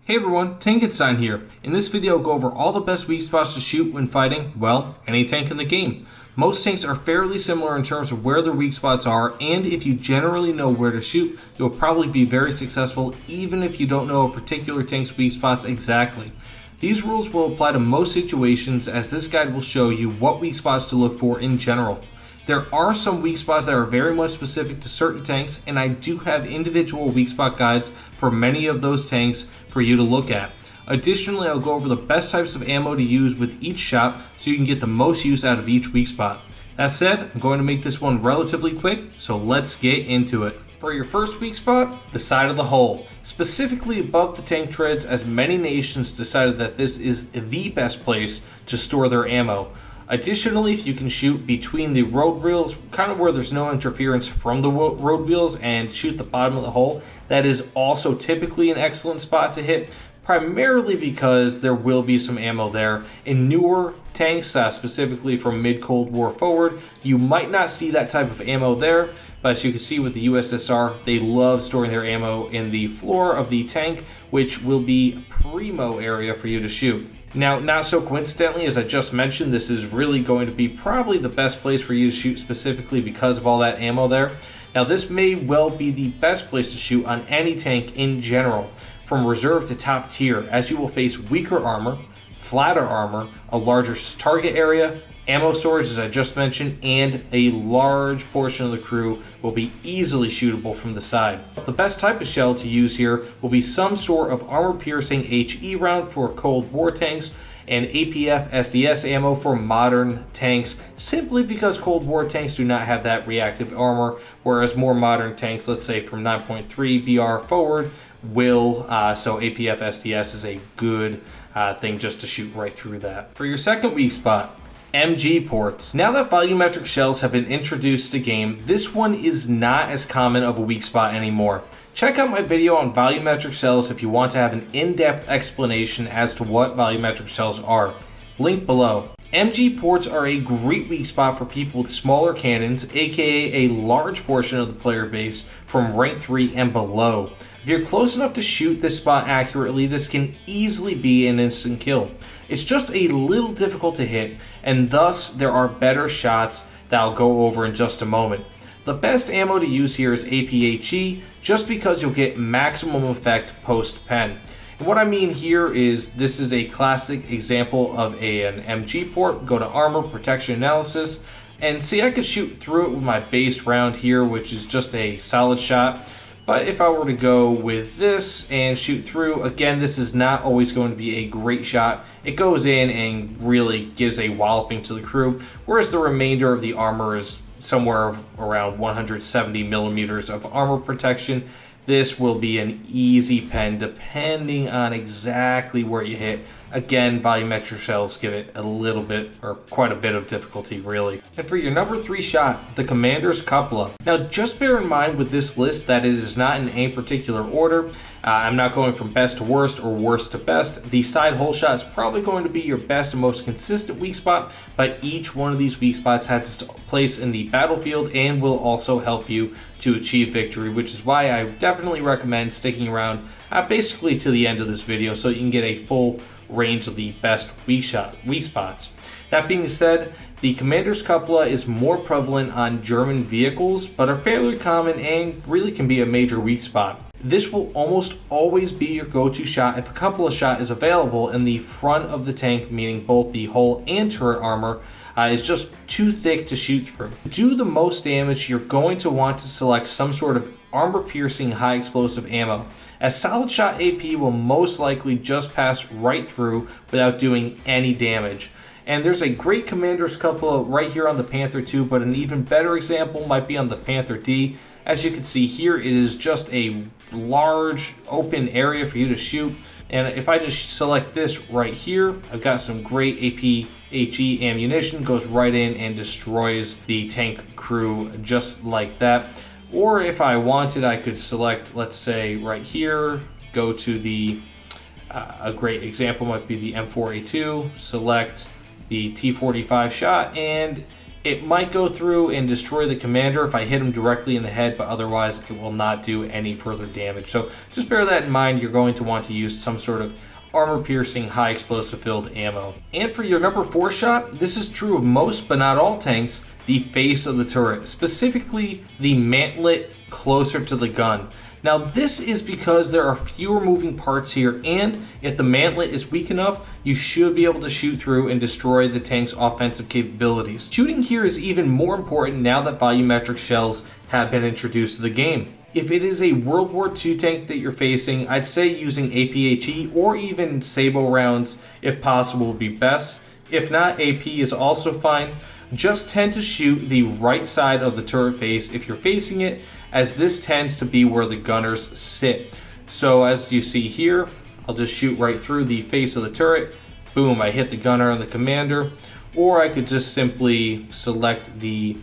Hey everyone, Tankenstein here. In this video I'll go over all the best weak spots to shoot when fighting, well, any tank in the game. Most tanks are fairly similar in terms of where their weak spots are, and if you generally know where to shoot, you'll probably be very successful even if you don't know a particular tank's weak spots exactly. These rules will apply to most situations, as this guide will show you what weak spots to look for in general. There are some weak spots that are very much specific to certain tanks, and I do have individual weak spot guides for many of those tanks for you to look at. Additionally, I'll go over the best types of ammo to use with each shot so you can get the most use out of each weak spot. That said, I'm going to make this one relatively quick, so let's get into it. For your first weak spot, the side of the hull, specifically above the tank treads, as many nations decided that this is the best place to store their ammo. Additionally, if you can shoot between the road wheels, kind of where there's no interference from the road wheels, and shoot the bottom of the hull, that is also typically an excellent spot to hit, primarily because there will be some ammo there. In newer tanks, specifically from mid-Cold War forward, you might not see that type of ammo there, but as you can see with the USSR, they love storing their ammo in the floor of the tank, which will be a primo area for you to shoot. Now, not so coincidentally, as I just mentioned, this is really going to be probably the best place for you to shoot specifically because of all that ammo there. Now, this may well be the best place to shoot on any tank in general, from reserve to top tier, as you will face weaker armor, flatter armor, a larger target area, ammo storage as I just mentioned, and a large portion of the crew will be easily shootable from the side. The best type of shell to use here will be some sort of armor-piercing HE round for Cold War tanks and APF SDS ammo for modern tanks, simply because Cold War tanks do not have that reactive armor, whereas more modern tanks, let's say from 9.3 BR forward, will, so APF SDS is a good thing just to shoot right through that. For your second weak spot, MG ports. Now that volumetric shells have been introduced to game, this one is not as common of a weak spot anymore. Check out my video on volumetric shells if you want to have an in-depth explanation as to what volumetric shells are. Link below. MG ports are a great weak spot for people with smaller cannons, aka a large portion of the player base from rank 3 and below. If you're close enough to shoot this spot accurately, this can easily be an instant kill. It's just a little difficult to hit, and thus there are better shots that I'll go over in just a moment. The best ammo to use here is APHE, just because you'll get maximum effect post-pen. And what I mean here is this is a classic example of an MG port. Go to Armor Protection Analysis, and see I could shoot through it with my base round here, which is just a solid shot. But if I were to go with this and shoot through, again, this is not always going to be a great shot. It goes in and really gives a walloping to the crew, whereas the remainder of the armor is somewhere around 170 millimeters of armor protection. This will be an easy pen depending on exactly where you hit. Again, volumetric shells give it a little bit, or quite a bit of difficulty really. And for your number 3 shot, the Commander's Cupola. Now just bear in mind with this list that it is not in any particular order. I'm not going from best to worst or worst to best. The side hole shot is probably going to be your best and most consistent weak spot, but each one of these weak spots has its place in the battlefield and will also help you to achieve victory, which is why I definitely recommend sticking around basically to the end of this video so you can get a full range of the best weak spots. That being said, the Commander's Cupola is more prevalent on German vehicles, but are fairly common and really can be a major weak spot. This will almost always be your go-to shot if a Cupola shot is available in the front of the tank, meaning both the hull and turret armor is just too thick to shoot through. To do the most damage, you're going to want to select some sort of armor-piercing high explosive ammo, as solid shot AP will most likely just pass right through without doing any damage. And there's a great Commander's Cupola right here on the Panther II, but an even better example might be on the Panther D. As you can see here, it is just a large open area for you to shoot. And if I just select this right here, I've got some great APHE ammunition, goes right in and destroys the tank crew just like that. Or if I wanted, I could select, let's say right here, go to the, a great example might be the M4A2, select the T45 shot, and It might go through and destroy the commander if I hit him directly in the head, but otherwise it will not do any further damage. So just bear that in mind. You're going to want to use some sort of armor-piercing, high explosive filled ammo. And for your number 4 shot, this is true of most but not all tanks, the face of the turret, specifically the mantlet closer to the gun. Now this is because there are fewer moving parts here, and if the mantlet is weak enough, you should be able to shoot through and destroy the tank's offensive capabilities. Shooting here is even more important now that volumetric shells have been introduced to the game. If it is a World War II tank that you're facing, I'd say using APHE or even Sabo rounds, if possible, would be best. If not, AP is also fine. Just tend to shoot the right side of the turret face if you're facing it, as this tends to be where the gunners sit. So as you see here, I'll just shoot right through the face of the turret. Boom, I hit the gunner and the commander. Or I could just simply select the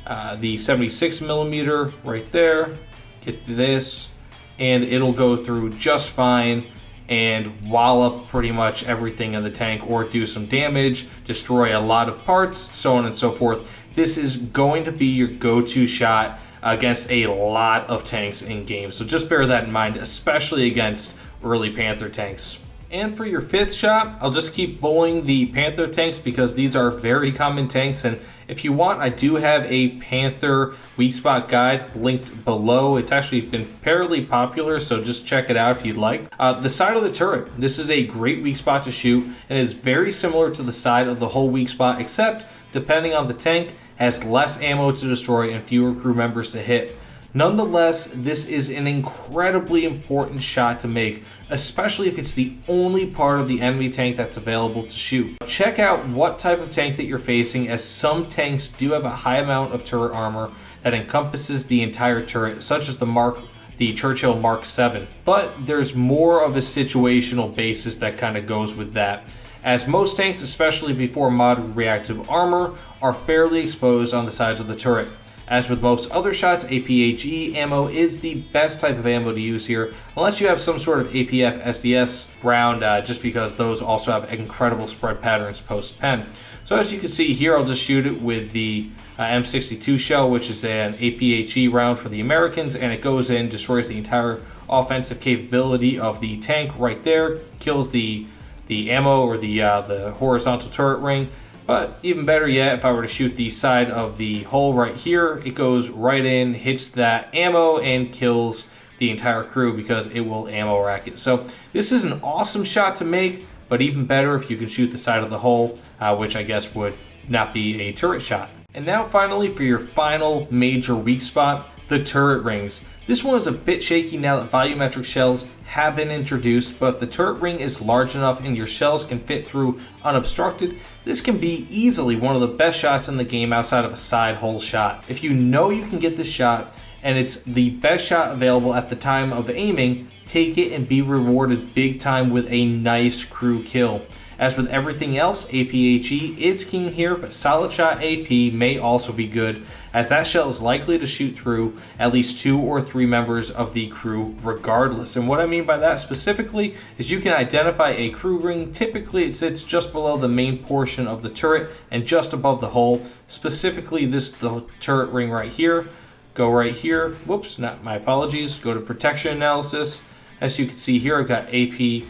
76mm right there, get this, and it'll go through just fine and wallop pretty much everything in the tank, or do some damage, destroy a lot of parts, so on and so forth. This is going to be your go-to shot against a lot of tanks in game, so just bear that in mind, especially against early Panther tanks. And for your 5th shot, I'll just keep bullying the Panther tanks because these are very common tanks, and if you want, I do have a Panther weak spot guide linked below. It's actually been fairly popular, so just check it out if you'd like. The side of the turret. This is a great weak spot to shoot, and is very similar to the side of the whole weak spot, except, depending on the tank, has less ammo to destroy and fewer crew members to hit. Nonetheless, this is an incredibly important shot to make, especially if it's the only part of the enemy tank that's available to shoot. Check out what type of tank that you're facing, as some tanks do have a high amount of turret armor that encompasses the entire turret, such as the Churchill Mark 7. But there's more of a situational basis that kind of goes with that, as most tanks, especially before modded reactive armor, are fairly exposed on the sides of the turret. As with most other shots, APHE ammo is the best type of ammo to use here, unless you have some sort of APF SDS round, just because those also have incredible spread patterns post-pen. So as you can see here, I'll just shoot it with the M62 shell, which is an APHE round for the Americans, and it goes in, destroys the entire offensive capability of the tank right there, kills the ammo or the horizontal turret ring. But even better yet, if I were to shoot the side of the hole right here, it goes right in, hits that ammo, and kills the entire crew because it will ammo rack it. So this is an awesome shot to make, but even better if you can shoot the side of the hole, which I guess would not be a turret shot. And now finally, for your final major weak spot, the turret rings. This one is a bit shaky now that volumetric shells have been introduced, but if the turret ring is large enough and your shells can fit through unobstructed, this can be easily one of the best shots in the game outside of a side hole shot. If you know you can get this shot, and it's the best shot available at the time of aiming, take it and be rewarded big time with a nice crew kill. As with everything else, APHE is king here, but solid shot AP may also be good, as that shell is likely to shoot through at least 2 or 3 members of the crew regardless. And what I mean by that specifically is you can identify a crew ring. Typically it sits just below the main portion of the turret and just above the hull. Specifically the turret ring right here. Go right here. Whoops, not my apologies. Go to protection analysis. As you can see here, I've got AP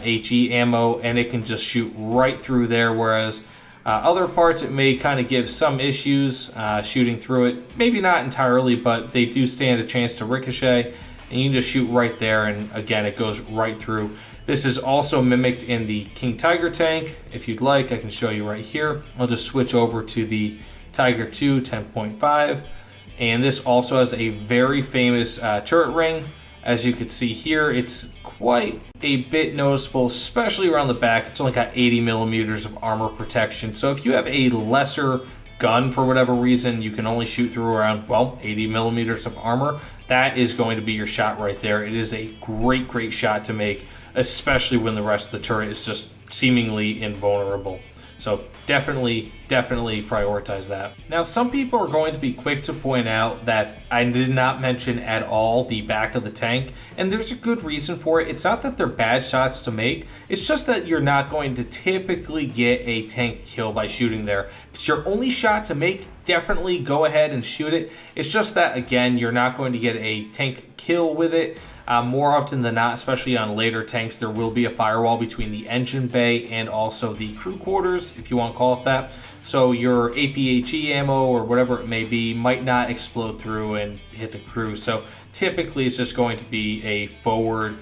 HE ammo, and it can just shoot right through there, whereas other parts it may kind of give some issues shooting through it. Maybe not entirely, but they do stand a chance to ricochet, and you can just shoot right there, and again it goes right through. This is also mimicked in the King Tiger tank. If you'd like, I can show you right here. I'll just switch over to the Tiger 2 10.5, and this also has a very famous turret ring. As you can see here, it's quite a bit noticeable, especially around the back. It's only got 80mm of armor protection. So if you have a lesser gun for whatever reason, you can only shoot through around, well, 80mm of armor. That is going to be your shot right there. It is a great shot to make, especially when the rest of the turret is just seemingly invulnerable. So definitely prioritize that. Now, some people are going to be quick to point out that I did not mention at all the back of the tank, and there's a good reason for it. It's not that they're bad shots to make, it's just that you're not going to typically get a tank kill by shooting there. If it's your only shot to make, definitely go ahead and shoot it. It's just that, again, you're not going to get a tank kill with it. More often than not, especially on later tanks, there will be a firewall between the engine bay and also the crew quarters, if you want to call it that. So your APHE ammo or whatever it may be might not explode through and hit the crew. So typically it's just going to be a forward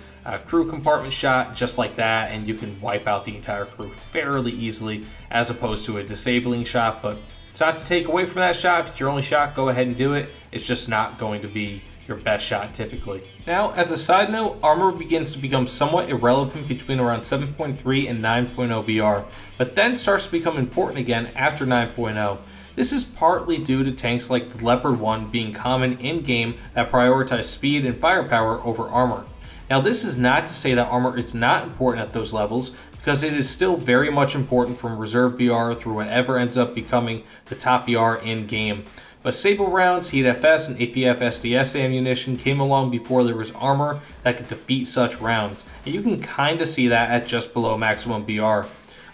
crew compartment shot just like that, and you can wipe out the entire crew fairly easily as opposed to a disabling shot. But it's not to take away from that shot. If it's your only shot, go ahead and do it. It's just not going to be your best shot typically. Now, as a side note, armor begins to become somewhat irrelevant between around 7.3 and 9.0 BR, but then starts to become important again after 9.0. This is partly due to tanks like the Leopard 1 being common in-game that prioritize speed and firepower over armor. Now, this is not to say that armor is not important at those levels, because it is still very much important from reserve BR through whatever ends up becoming the top BR in-game. But Sable rounds, Heat FS, and APF SDS ammunition came along before there was armor that could defeat such rounds, and you can kinda see that at just below maximum BR.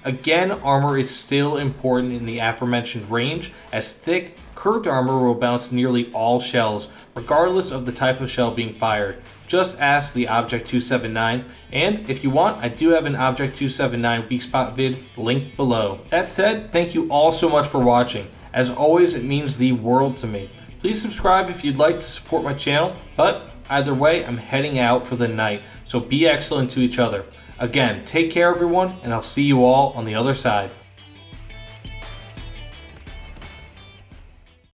Again, armor is still important in the aforementioned range, as thick, curved armor will bounce nearly all shells, regardless of the type of shell being fired. Just ask the Object 279, and if you want, I do have an Object 279 weak spot vid linked below. That said, thank you all so much for watching. As always, it means the world to me. Please subscribe if you'd like to support my channel, but either way, I'm heading out for the night, so be excellent to each other. Again, take care everyone, and I'll see you all on the other side.